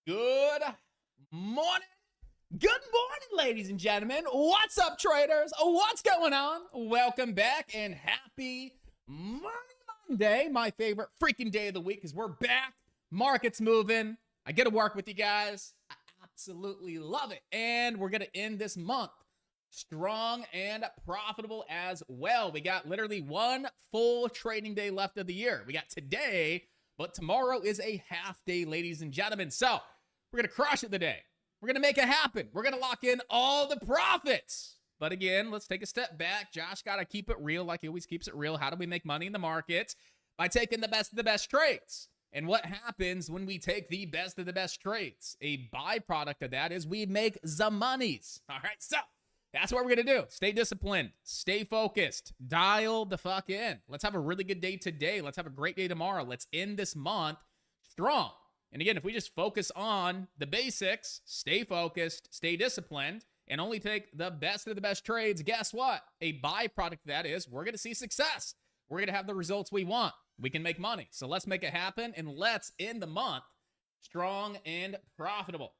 Good morning. Good morning, ladies and gentlemen. What's up, traders? What's going on? Welcome back and happy Monday, my favorite freaking day of the week, because we're back. Market's moving. I get to work with you guys. I absolutely love it. And we're going to end this month strong and profitable as well. We got literally one full trading day left of the year. We got today, but tomorrow is a half day, ladies and gentlemen. So we're going to crush it today. We're going to make it happen. We're going to lock in all the profits. But again, let's take a step back. Josh got to keep it real like he always keeps it real. How do we make money in the markets? By taking the best of the best trades. And what happens when we take the best of the best trades? A byproduct of that is we make the monies. All right, so that's what we're going to do. Stay disciplined. Stay focused. Dial the fuck in. Let's have a really good day today. Let's have a great day tomorrow. Let's end this month strong. And again, if we just focus on the basics, stay focused, stay disciplined, and only take the best of the best trades, guess what? A byproduct of that is we're going to see success. We're going to have the results we want. We can make money. So let's make it happen, and let's end the month strong and profitable.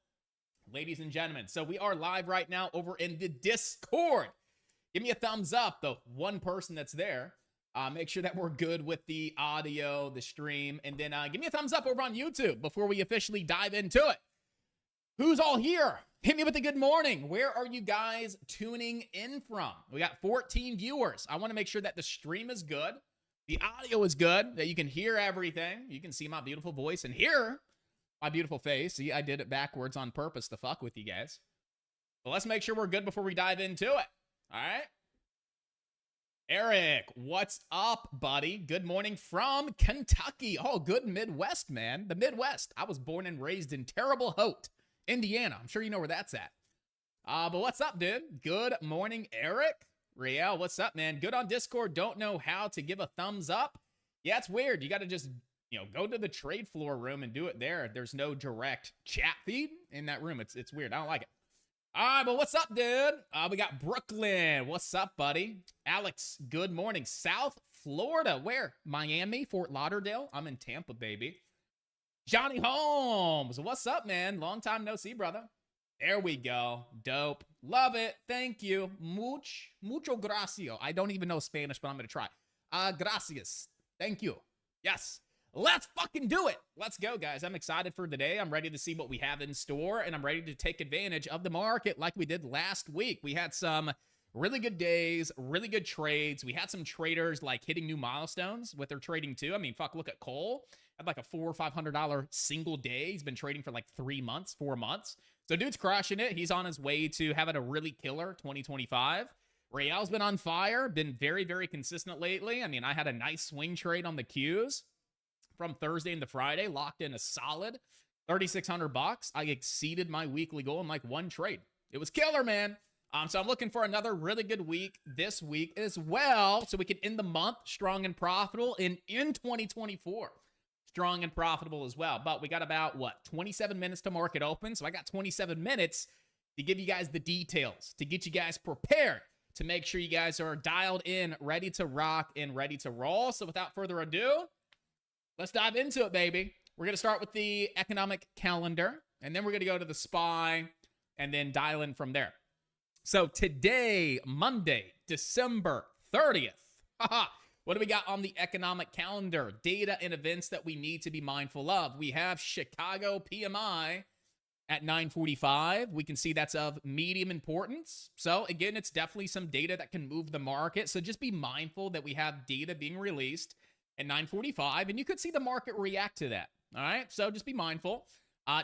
Ladies and gentlemen, so we are live right now over in the Discord. Give me a thumbs up, the one person that's there. Make sure that we're good with the audio, the stream, and then give me a thumbs up over on YouTube before we officially dive into it. Who's all here? Hit me with a good morning. Where are you guys tuning in from? We got 14 viewers. I want to make sure that the stream is good, the audio is good, that you can hear everything. You can see my beautiful voice and hear my beautiful face. See, I did it backwards on purpose to fuck with you guys. But let's make sure we're good before we dive into it. All right? Eric, what's up, buddy? Good morning from Kentucky. Oh, good Midwest, man. The Midwest. I was born and raised in Terrible Hote, Indiana. I'm sure you know where that's at. But what's up, dude? Good morning, Eric. Riel, what's up, man? Good on Discord. Don't know how to give a thumbs up. Yeah, it's weird. You got to just, go to the trade floor room and do it there. There's no direct chat feed in that room. It's weird. I don't like it. All right, but what's up, dude? We got Brooklyn. What's up, buddy? Alex, good morning. South Florida. Where? Miami, Fort Lauderdale. I'm in Tampa, baby. Johnny Holmes. What's up, man? Long time no see, brother. There we go. Dope. Love it. Thank you. Mucho gracio. I don't even know Spanish, but I'm going to try. Gracias. Thank you. Yes. Let's fucking do it. Let's go, guys. I'm excited for today. I'm ready to see what we have in store, and I'm ready to take advantage of the market like we did last week. We had some really good days, really good trades. We had some traders like hitting new milestones with their trading too. I mean, fuck, look at Cole. Had like a $400 or $500 single day. He's been trading for like 4 months. So dude's crushing it. He's on his way to having a really killer 2025. Real's been on fire, been very, very consistent lately. I mean, I had a nice swing trade on the Qs from Thursday into Friday, locked in a solid $3,600. I exceeded my weekly goal in like one trade. It was killer, man. So I'm looking for another really good week this week as well, so we can end the month strong and profitable, and in 2024 strong and profitable as well. But we got about 27 minutes to market open, so I got 27 minutes to give you guys the details, to get you guys prepared, to make sure you guys are dialed in, ready to rock and ready to roll. So without further ado, let's dive into it, baby. We're going to start with the economic calendar, and then we're going to go to the SPY, and then dial in from there. So today, Monday, December 30th. What do we got on the economic calendar? Data and events that we need to be mindful of. We have Chicago PMI at 9:45. We can see that's of medium importance. So again, it's definitely some data that can move the market. So just be mindful that we have data being released at 9:45, and you could see the market react to that. All right, so just be mindful.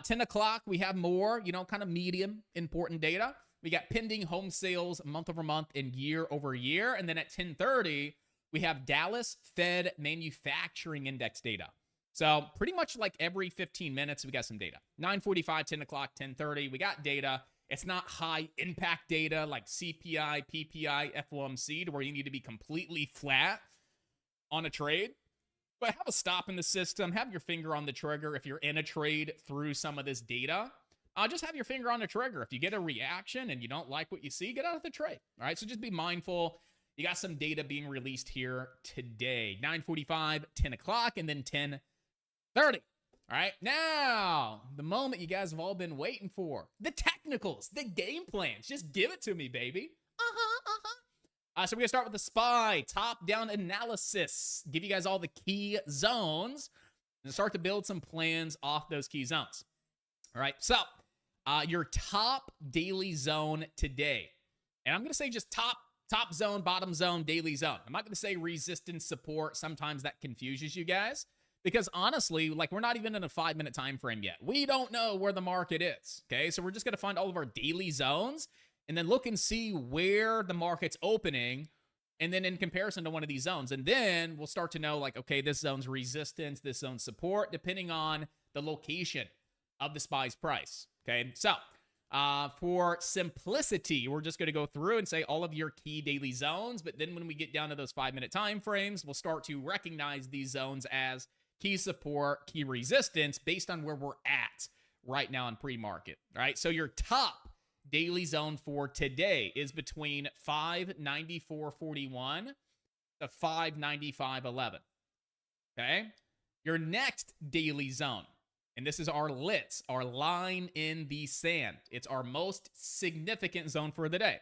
10 o'clock, we have more, kind of medium important data. We got pending home sales month over month and year over year. And then at 10:30, we have Dallas Fed Manufacturing Index data. So pretty much like every 15 minutes, we got some data. 9:45, 10 o'clock, 10:30, we got data. It's not high impact data like CPI, PPI, FOMC, to where you need to be completely flat on a trade. But have a stop in the system. Have your finger on the trigger if you're in a trade through some of this data. Just have your finger on the trigger. If you get a reaction and you don't like what you see, get out of the trade. All right, so just be mindful. You got some data being released here today. 9:45, 10 o'clock, and then 10:30. All right, now, the moment you guys have all been waiting for. The technicals, the game plans. Just give it to me, baby. So we're going to start with the SPY, top-down analysis. Give you guys all the key zones and start to build some plans off those key zones. All right, so your top daily zone today. And I'm going to say just top zone, bottom zone, daily zone. I'm not going to say resistance, support. Sometimes that confuses you guys. Because honestly, we're not even in a 5-minute time frame yet. We don't know where the market is, okay? So we're just going to find all of our daily zones and then look and see where the market's opening, and then in comparison to one of these zones. And then we'll start to know, okay, this zone's resistance, this zone's support, depending on the location of the SPY's price, okay? So for simplicity, we're just going to go through and say all of your key daily zones, but then when we get down to those 5-minute time frames, we'll start to recognize these zones as key support, key resistance based on where we're at right now in pre-market. All right, so your top daily zone for today is between 594.41 to 595.11. Okay, your next daily zone, and this is our LITS, our line in the sand. It's our most significant zone for the day.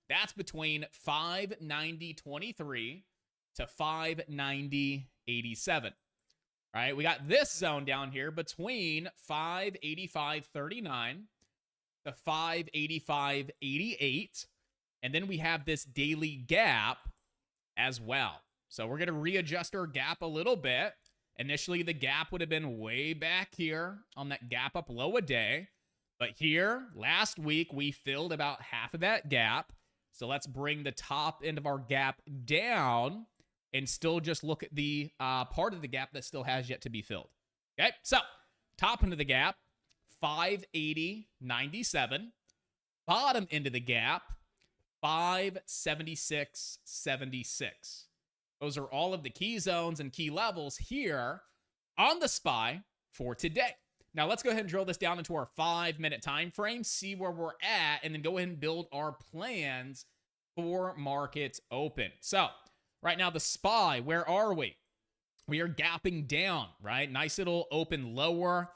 That's between 590.23 to 590.87. All right, we got this zone down here between 585.39 to 585.88. And then we have this daily gap as well. So we're going to readjust our gap a little bit. Initially, the gap would have been way back here on that gap up low a day. But here, last week, we filled about half of that gap. So let's bring the top end of our gap down and still just look at the part of the gap that still has yet to be filled. Okay, so top end of the gap, 580.97. Bottom end of the gap, 576.76. Those are all of the key zones and key levels here on the SPY for today. Now, let's go ahead and drill this down into our 5-minute time frame, see where we're at, and then go ahead and build our plans for market open. So, right now, the SPY, where are we? We are gapping down, right? Nice little open lower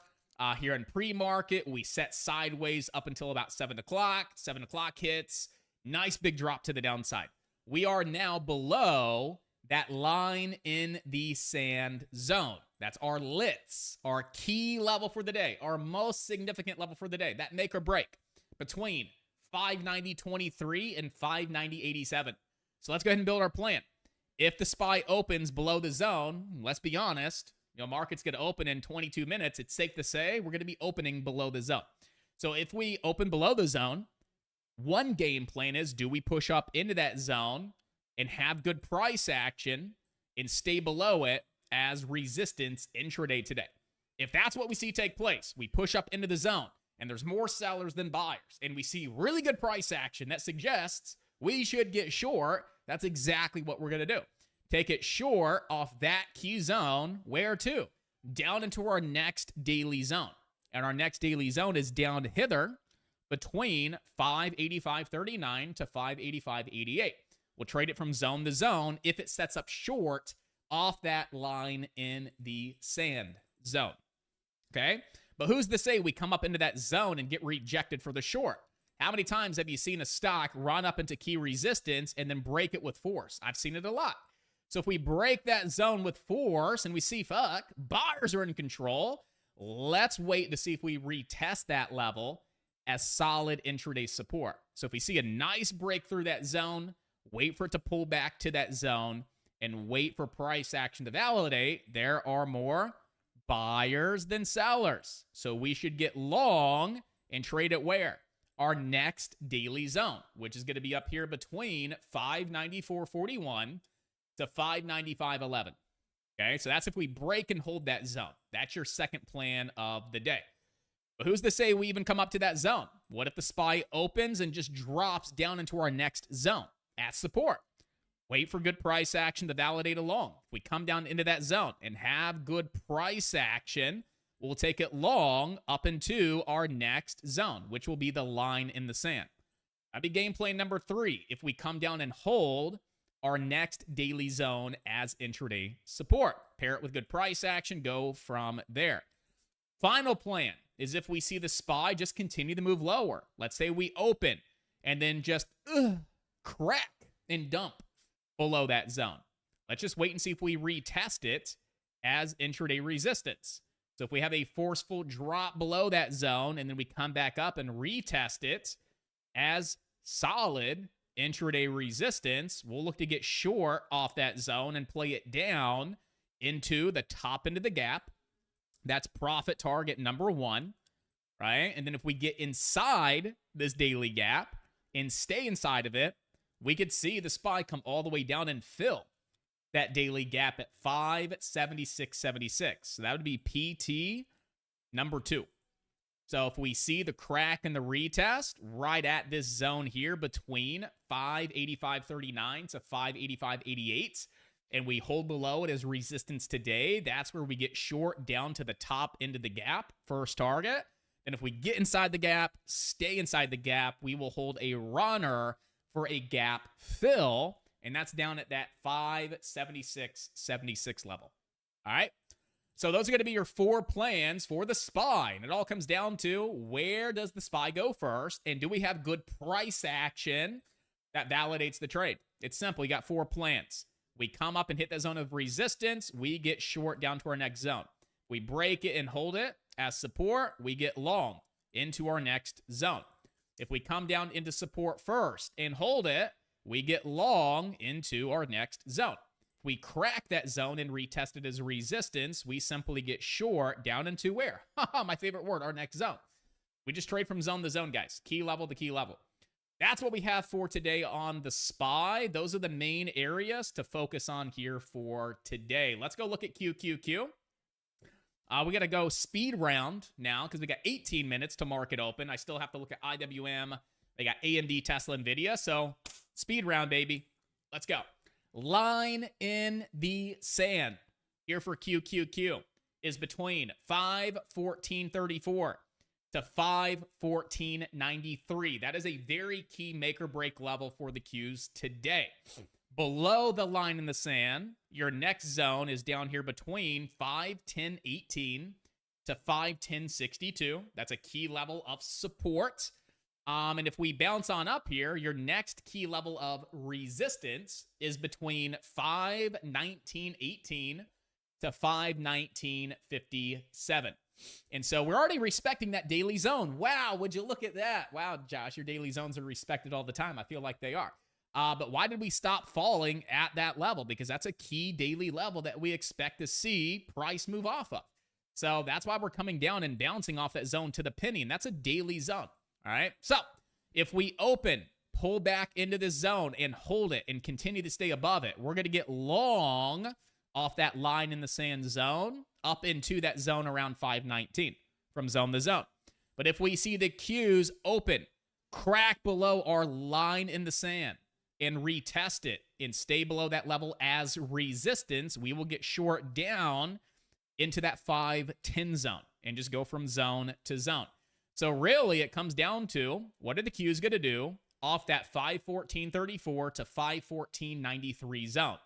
here in pre-market. We set sideways up until about 7 o'clock. 7 o'clock hits. Nice big drop to the downside. We are now below that line in the sand zone. That's our LITS, our key level for the day, our most significant level for the day, that make or break between 590.23 and 590.87. So let's go ahead and build our plan. If the SPY opens below the zone, let's be honest, market's going to open in 22 minutes. It's safe to say we're going to be opening below the zone. So if we open below the zone, one game plan is, do we push up into that zone and have good price action and stay below it as resistance intraday today? If that's what we see take place, we push up into the zone and there's more sellers than buyers and we see really good price action that suggests we should get short, that's exactly what we're going to do. Take it short off that key zone. Where to? Down into our next daily zone. And our next daily zone is down hither between 585.39 to 585.88. We'll trade it from zone to zone if it sets up short off that line in the sand zone. Okay? But who's to say we come up into that zone and get rejected for the short? How many times have you seen a stock run up into key resistance and then break it with force? I've seen it a lot. So if we break that zone with force and we see, fuck, buyers are in control, let's wait to see if we retest that level as solid intraday support. So if we see a nice break through that zone, wait for it to pull back to that zone, and wait for price action to validate, there are more buyers than sellers. So we should get long and trade it where? Our next daily zone, which is going to be up here between 594.41 to 595.11. Okay, so that's if we break and hold that zone. That's your second plan of the day. But who's to say we even come up to that zone? What if the SPY opens and just drops down into our next zone at support? Wait for good price action to validate along. If we come down into that zone and have good price action, we'll take it long up into our next zone, which will be the line in the sand. That'd be game plan number 3. If we come down and hold our next daily zone as intraday support, pair it with good price action, go from there. Final plan is if we see the SPY just continue to move lower. Let's say we open and then just crack and dump below that zone. Let's just wait and see if we retest it as intraday resistance. So if we have a forceful drop below that zone and then we come back up and retest it as solid intraday resistance, we'll look to get short off that zone and play it down into the top end of the gap. That's profit target number 1, right? And then if we get inside this daily gap and stay inside of it, we could see the SPY come all the way down and fill that daily gap at 576.76. So that would be PT number 2. So if we see the crack and the retest right at this zone here between 585.39 to 585.88, and we hold below it as resistance today, that's where we get short down to the top end of the gap, first target. And if we get inside the gap, stay inside the gap, we will hold a runner for a gap fill, and that's down at that 576.76 level. All right? So those are going to be your 4 plans for the SPY. And it all comes down to, where does the SPY go first? And do we have good price action that validates the trade? It's simple. You got 4 plans. We come up and hit that zone of resistance. We get short down to our next zone. We break it and hold it as support. We get long into our next zone. If we come down into support first and hold it, we get long into our next zone. We crack that zone and retest it as resistance, we simply get short down into where? My favorite word, our next zone. We just trade from zone to zone, guys. Key level to key level. That's what we have for today on the SPY. Those are the main areas to focus on here for today. Let's go look at QQQ. We got to go speed round now because we got 18 minutes to market open. I still have to look at IWM. They got AMD, Tesla, NVIDIA. So speed round, baby. Let's go. Line in the sand here for QQQ is between 514.34 to 514.93. That is a very key make or break level for the Qs today. Below the line in the sand, your next zone is down here between 510.18 to 510.62. That's a key level of support. And if we bounce on up here, your next key level of resistance is between 519.18 to 519.57. And so we're already respecting that daily zone. Wow, would you look at that? Wow, Josh, your daily zones are respected all the time. I feel like they are. But why did we stop falling at that level? Because that's a key daily level that we expect to see price move off of. So that's why we're coming down and bouncing off that zone to the penny, and that's a daily zone. All right, so if we open, pull back into this zone and hold it and continue to stay above it, we're going to get long off that line in the sand zone up into that zone around 519 from zone to zone. But if we see the Qs open, crack below our line in the sand and retest it and stay below that level as resistance, we will get short down into that 510 zone and just go from zone to zone. So really, it comes down to, what are the Qs going to do off that 514.34 to 514.93 zone?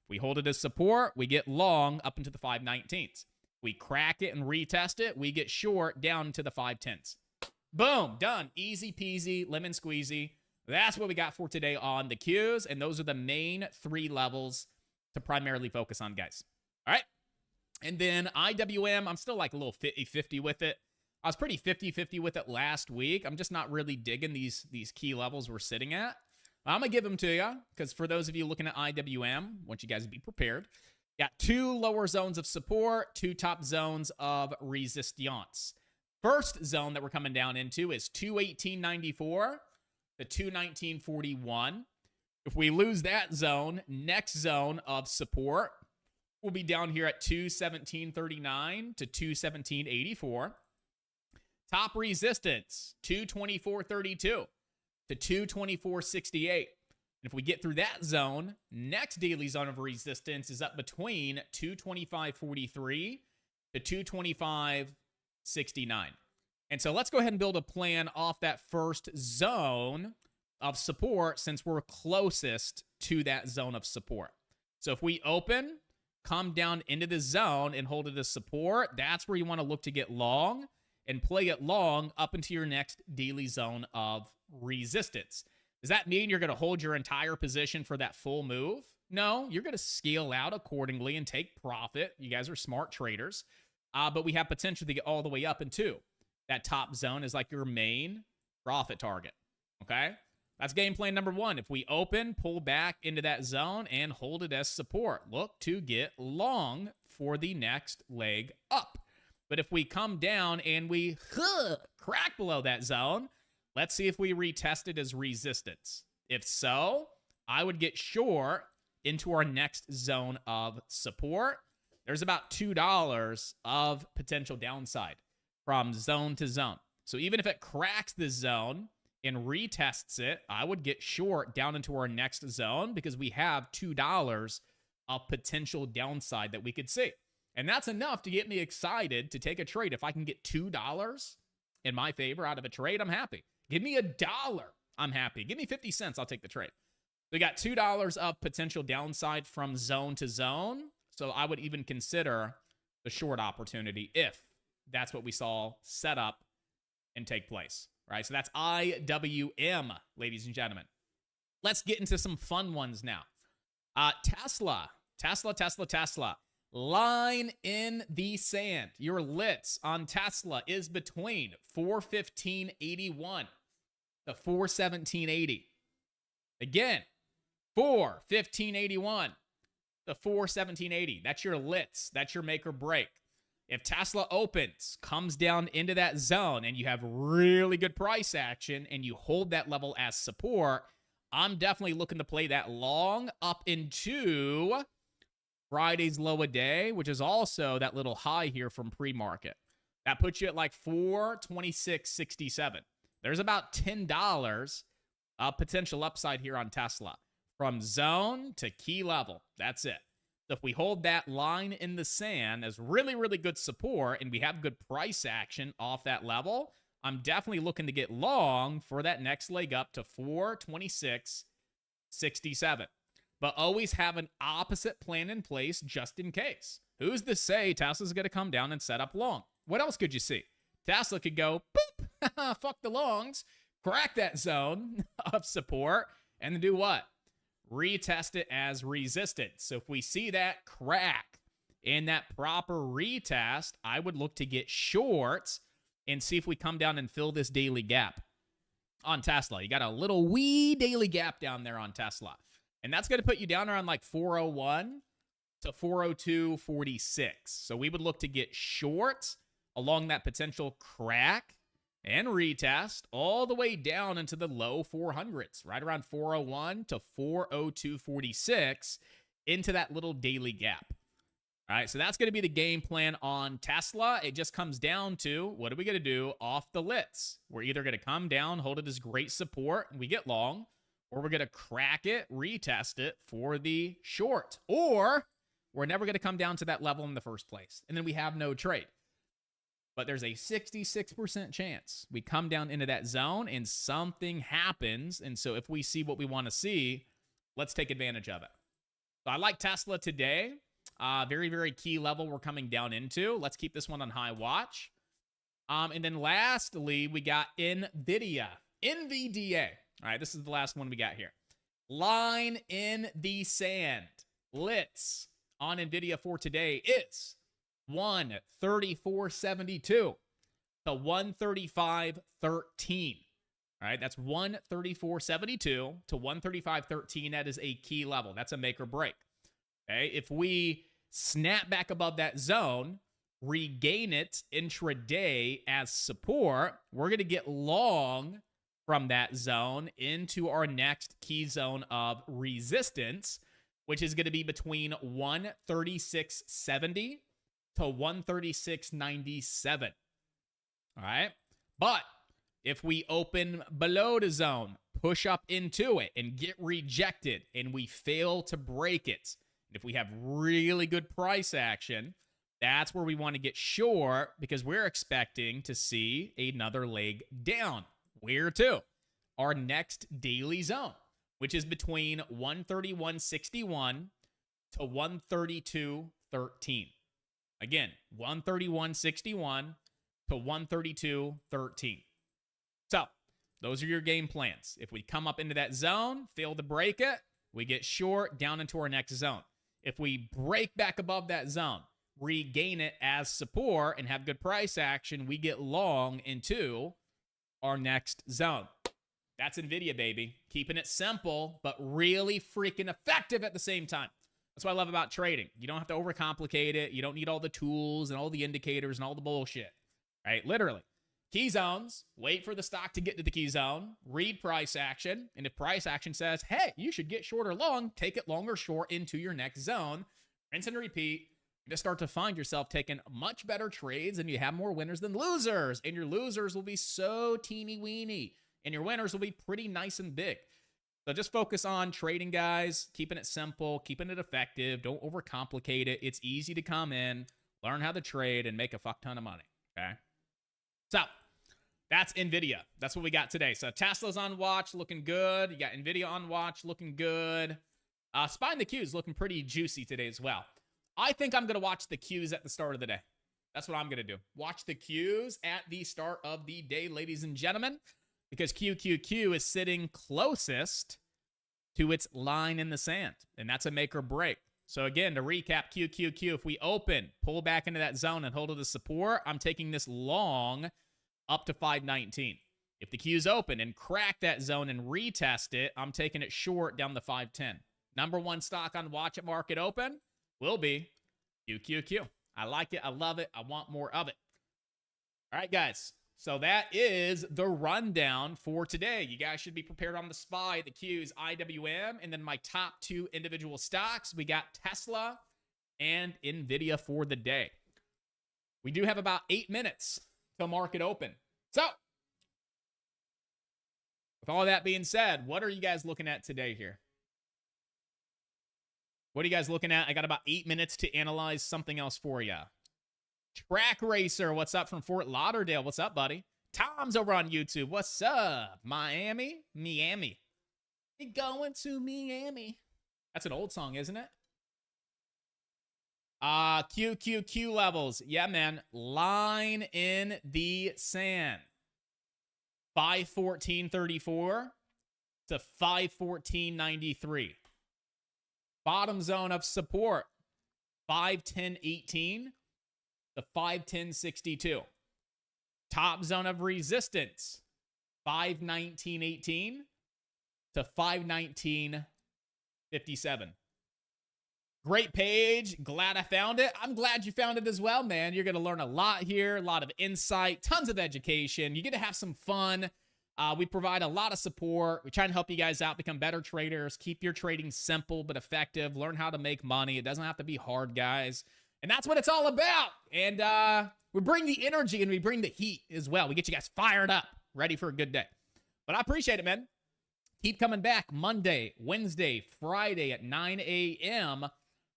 If we hold it as support, we get long up into the 519s. We crack it and retest it, we get short down to the 510s. Boom, done. Easy peasy, lemon squeezy. That's what we got for today on the Qs, and those are the main 3 levels to primarily focus on, guys. All right? And then IWM, I'm still like a little 50-50 with it. I was pretty 50-50 with it last week. I'm just not really digging these key levels we're sitting at. I'm going to give them to you because for those of you looking at IWM, I want you guys to be prepared. Got 2 lower zones of support, 2 top zones of resistance. First zone that we're coming down into is 218.94 to 219.41. If we lose that zone, next zone of support will be down here at 217.39 to 217.84. Top resistance, 224.32 to 224.68. If we get through that zone, next daily zone of resistance is up between 225.43 to 225.69. And so let's go ahead and build a plan off that first zone of support since we're closest to that zone of support. So if we open, come down into the zone and hold it as support, that's where you want to look to get long and play it long up into your next daily zone of resistance. Does that mean you're going to hold your entire position for that full move? No, you're going to scale out accordingly and take profit. You guys are smart traders. But we have potential to get all the way up into that top zone is like your main profit target. Okay? That's game plan number 1. If we open, pull back into that zone and hold it as support, look to get long for the next leg up. But if we come down and we crack below that zone, let's see if we retest it as resistance. If so, I would get short into our next zone of support. There's about $2 of potential downside from zone to zone. So even if it cracks the zone and retests it, I would get short down into our next zone because we have $2 of potential downside that we could see. And that's enough to get me excited to take a trade. If I can get $2 in my favor out of a trade, I'm happy. Give me $1, I'm happy. Give me 50 cents, I'll take the trade. We got $2 of potential downside from zone to zone. So I would even consider the short opportunity if that's what we saw set up and take place, right? So that's IWM, ladies and gentlemen. Let's get into some fun ones now. Tesla. Line in the sand. Your lits on Tesla is between 415.81 to 417.80. Again, 415.81 to 417.80. That's your lits. That's your make or break. If Tesla opens, comes down into that zone, and you have really good price action and you hold that level as support, I'm definitely looking to play that long up into Friday's low a day, which is also that little high here from pre-market. That puts you at like 426.67. There's about $10 of potential upside here on Tesla from zone to key level. That's it. So if we hold that line in the sand as really, really good support and we have good price action off that level, I'm definitely looking to get long for that next leg up to 426.67. But always have an opposite plan in place just in case. Who's to say Tesla's going to come down and set up long? What else could you see? Tesla could go, boop, fuck the longs, crack that zone of support, and then do what? Retest it as resistance. So if we see that crack in that proper retest, I would look to get shorts and see if we come down and fill this daily gap on Tesla. You got a little wee daily gap down there on Tesla. And that's going to put you down around like 401 to 402.46. So we would look to get shorts along that potential crack and retest all the way down into the low 400s, right around 401 to 402.46 into that little daily gap. All right, so that's going to be the game plan on Tesla. It just comes down to what are we going to do off the lits? We're either going to come down, hold it as great support, and we get long, or we're going to crack it, retest it for the short, or we're never going to come down to that level in the first place, and then we have no trade. But there's a 66% chance we come down into that zone and something happens. And so if we see what we want to see, let's take advantage of it. So I like Tesla today. Very, very key level we're coming down into. Let's keep this one on high watch. And then lastly, we got NVIDIA. NVDA. All right, this is the last one we got here. Line in the sand. Lits on NVIDIA for today is 134.72 to 135.13. All right, that's 134.72 to 135.13. That is a key level. That's a make or break. Okay, if we snap back above that zone, regain it intraday as support, we're going to get long from that zone into our next key zone of resistance, which is going to be between 136.70 to 136.97. All right. But if we open below the zone, push up into it and get rejected and we fail to break it, and if we have really good price action, that's where we want to get short because we're expecting to see another leg down. Where to? Our next daily zone, which is between 131.61 to 132.13. Again, 131.61 to 132.13. So those are your game plans. If we come up into that zone, fail to break it, we get short down into our next zone. If we break back above that zone, regain it as support and have good price action, we get long into our next zone. That's NVIDIA, baby. Keeping it simple, but really freaking effective at the same time. That's what I love about trading. You don't have to overcomplicate it. You don't need all the tools and all the indicators and all the bullshit, right? Literally. Key zones, wait for the stock to get to the key zone, read price action, and if price action says, hey, you should get short or long, take it long or short into your next zone, rinse and repeat, and just start to find yourself taking much better trades and you have more winners than losers, and your losers will be so teeny weeny, and your winners will be pretty nice and big. So just focus on trading, guys, keeping it simple, keeping it effective. Don't overcomplicate it. It's easy to come in, learn how to trade, and make a fuck ton of money, okay? So that's NVIDIA. That's what we got today. So Tesla's on watch, looking good. You got NVIDIA on watch, looking good. SPY and the Qs looking pretty juicy today as well. I think I'm going to watch the Qs at the start of the day. That's what I'm going to do. Watch the Qs at the start of the day, ladies and gentlemen, because QQQ is sitting closest to its line in the sand, and that's a make or break. So again, to recap, QQQ, if we open, pull back into that zone and hold it as support, I'm taking this long up to 519. If the Q's open and crack that zone and retest it, I'm taking it short down to 510. Number one stock on watch at market open will be QQQ. I like it. I love it. I want more of it. All right, guys. So that is the rundown for today. You guys should be prepared on the SPY, the Qs, IWM, and then my top two individual stocks. We got Tesla and NVIDIA for the day. We do have about 8 minutes till market open. So, with all that being said, what are you guys looking at today here? What are you guys looking at? I got about 8 minutes to analyze something else for you. Track Racer, what's up from Fort Lauderdale? What's up, buddy? Tom's over on YouTube. What's up? Miami? Miami. You going to Miami? That's an old song, isn't it? QQQ levels. Yeah, man. Line in the sand. 514.34 to 514.93. Bottom zone of support. 510.18 to 510.62. Top zone of resistance. 519.18 to 519.57. Great page. Glad I found it. I'm glad you found it as well, man. You're going to learn a lot here, a lot of insight, tons of education. You get to have some fun. We provide a lot of support. We try and help you guys out, become better traders, keep your trading simple but effective, learn how to make money. It doesn't have to be hard, guys. And that's what it's all about. And we bring the energy and we bring the heat as well. We get you guys fired up, ready for a good day. But I appreciate it, man. Keep coming back Monday, Wednesday, Friday at 9 a.m.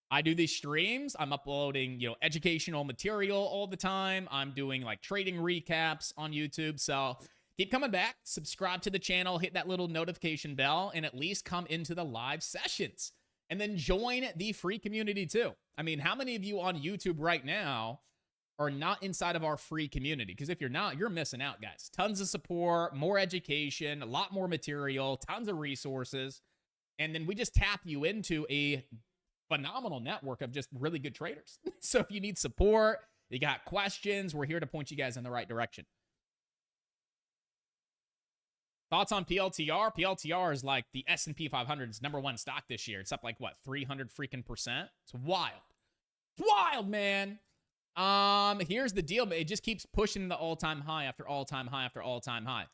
I do these streams. I'm uploading, educational material all the time. I'm doing like trading recaps on YouTube. So keep coming back, subscribe to the channel, hit that little notification bell, and at least come into the live sessions. And then join the free community too. I mean, how many of you on YouTube right now are not inside of our free community? Because if you're not, you're missing out, guys. Tons of support, more education, a lot more material, tons of resources. And then we just tap you into a phenomenal network of just really good traders. So if you need support, you got questions, we're here to point you guys in the right direction. Thoughts on PLTR? PLTR is like the S&P 500's #1 stock this year. It's up like, what, 300 freaking %? It's wild. It's wild, man. Here's the deal. It just keeps pushing the all-time high after all-time high after all-time high.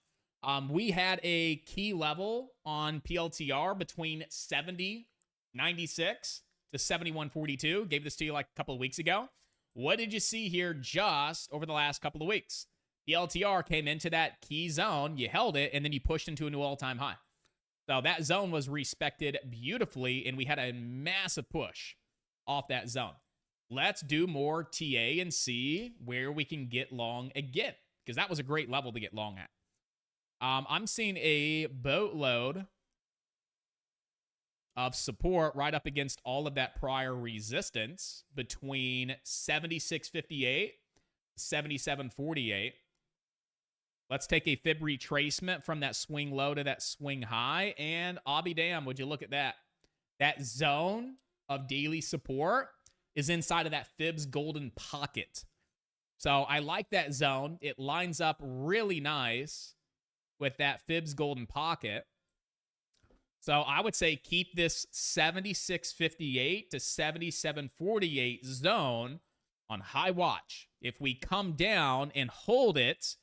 We had a key level on PLTR between 70.96 to 71.42. Gave this to you like a couple of weeks ago. What did you see here just over the last couple of weeks? The LTR came into that key zone, you held it, and then you pushed into a new all-time high. So that zone was respected beautifully, and we had a massive push off that zone. Let's do more TA and see where we can get long again, because that was a great level to get long at. I'm seeing a boatload of support right up against all of that prior resistance between 76.58, 77.48. Let's take a fib retracement from that swing low to that swing high, and I'll be damned, would you look at that? That zone of daily support is inside of that fib's golden pocket. So I like that zone. It lines up really nice with that fib's golden pocket. So I would say keep this 76.58 to 77.48 zone on high watch. If we come down and hold it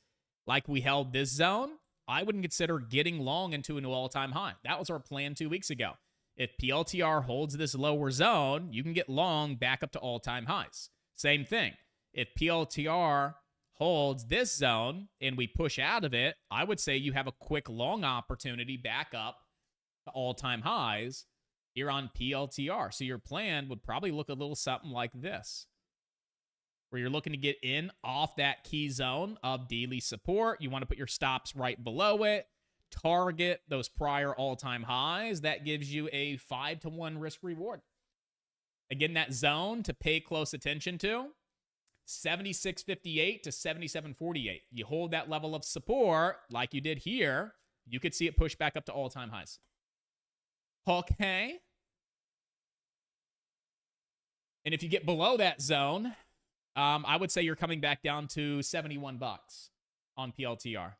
like we held this zone, I wouldn't consider getting long into a new all-time high. That was our plan 2 weeks ago. If PLTR holds this lower zone, you can get long back up to all-time highs. Same thing. If PLTR holds this zone and we push out of it, I would say you have a quick long opportunity back up to all-time highs here on PLTR. So your plan would probably look a little something like this, where you're looking to get in off that key zone of daily support. You want to put your stops right below it, target those prior all-time highs. That gives you a 5-to-1 risk reward. Again, that zone to pay close attention to, 76.58 to 77.48. You hold that level of support like you did here, you could see it push back up to all-time highs. Okay. And if you get below that zone, I would say you're coming back down to $71 on PLTR.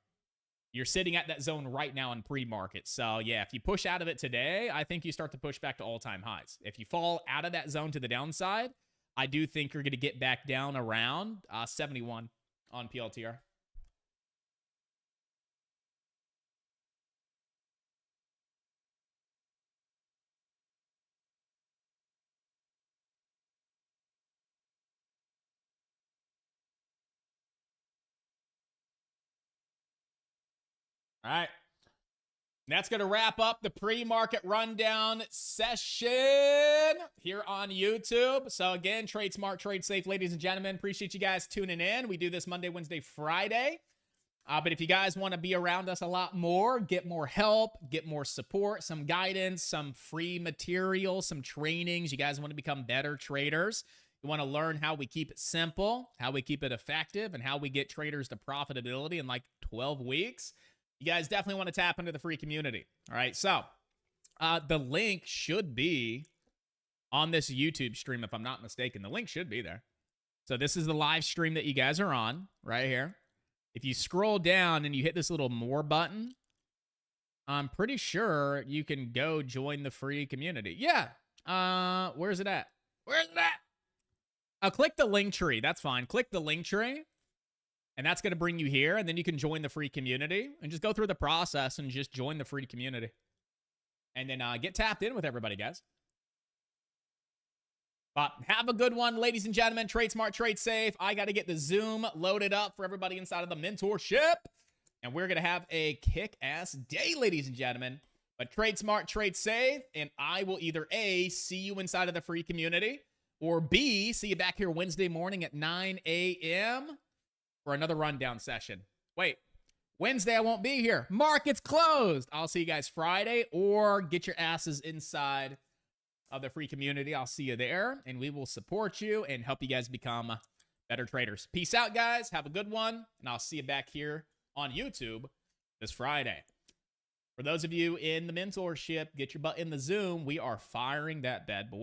You're sitting at that zone right now in pre-market. So, yeah, if you push out of it today, I think you start to push back to all-time highs. If you fall out of that zone to the downside, I do think you're going to get back down around 71 on PLTR. All right. That's going to wrap up the pre-market rundown session here on YouTube. So again, trade smart, trade safe, ladies and gentlemen. Appreciate you guys tuning in. We do this Monday, Wednesday, Friday. But if you guys want to be around us a lot more, get more help, get more support, some guidance, some free material, some trainings, you guys want to become better traders, you want to learn how we keep it simple, how we keep it effective, and how we get traders to profitability in like 12 weeks, you guys definitely want to tap into the free community. All right, so the link should be on this YouTube stream, if I'm not mistaken. The link should be there. So this is the live stream that you guys are on right here. If you scroll down and you hit this little more button, I'm pretty sure you can go join the free community. Yeah. Where's it at? Where's it at? I'll click the link tree. That's fine. Click the link tree. And that's going to bring you here. And then you can join the free community and just go through the process and just join the free community. And then get tapped in with everybody, guys. But have a good one, ladies and gentlemen. Trade smart, trade safe. I got to get the Zoom loaded up for everybody inside of the mentorship. And we're going to have a kick-ass day, ladies and gentlemen. But trade smart, trade safe. And I will either A, see you inside of the free community, or B, see you back here Wednesday morning at 9 a.m. for another rundown session. Wait, Wednesday I won't be here. Market's closed. I'll see you guys Friday, or get your asses inside of the free community. I'll see you there, and we will support you and help you guys become better traders. Peace out, guys. Have a good one, and I'll see you back here on YouTube this Friday. For those of you in the mentorship, get your butt in the Zoom. We are firing that bad boy.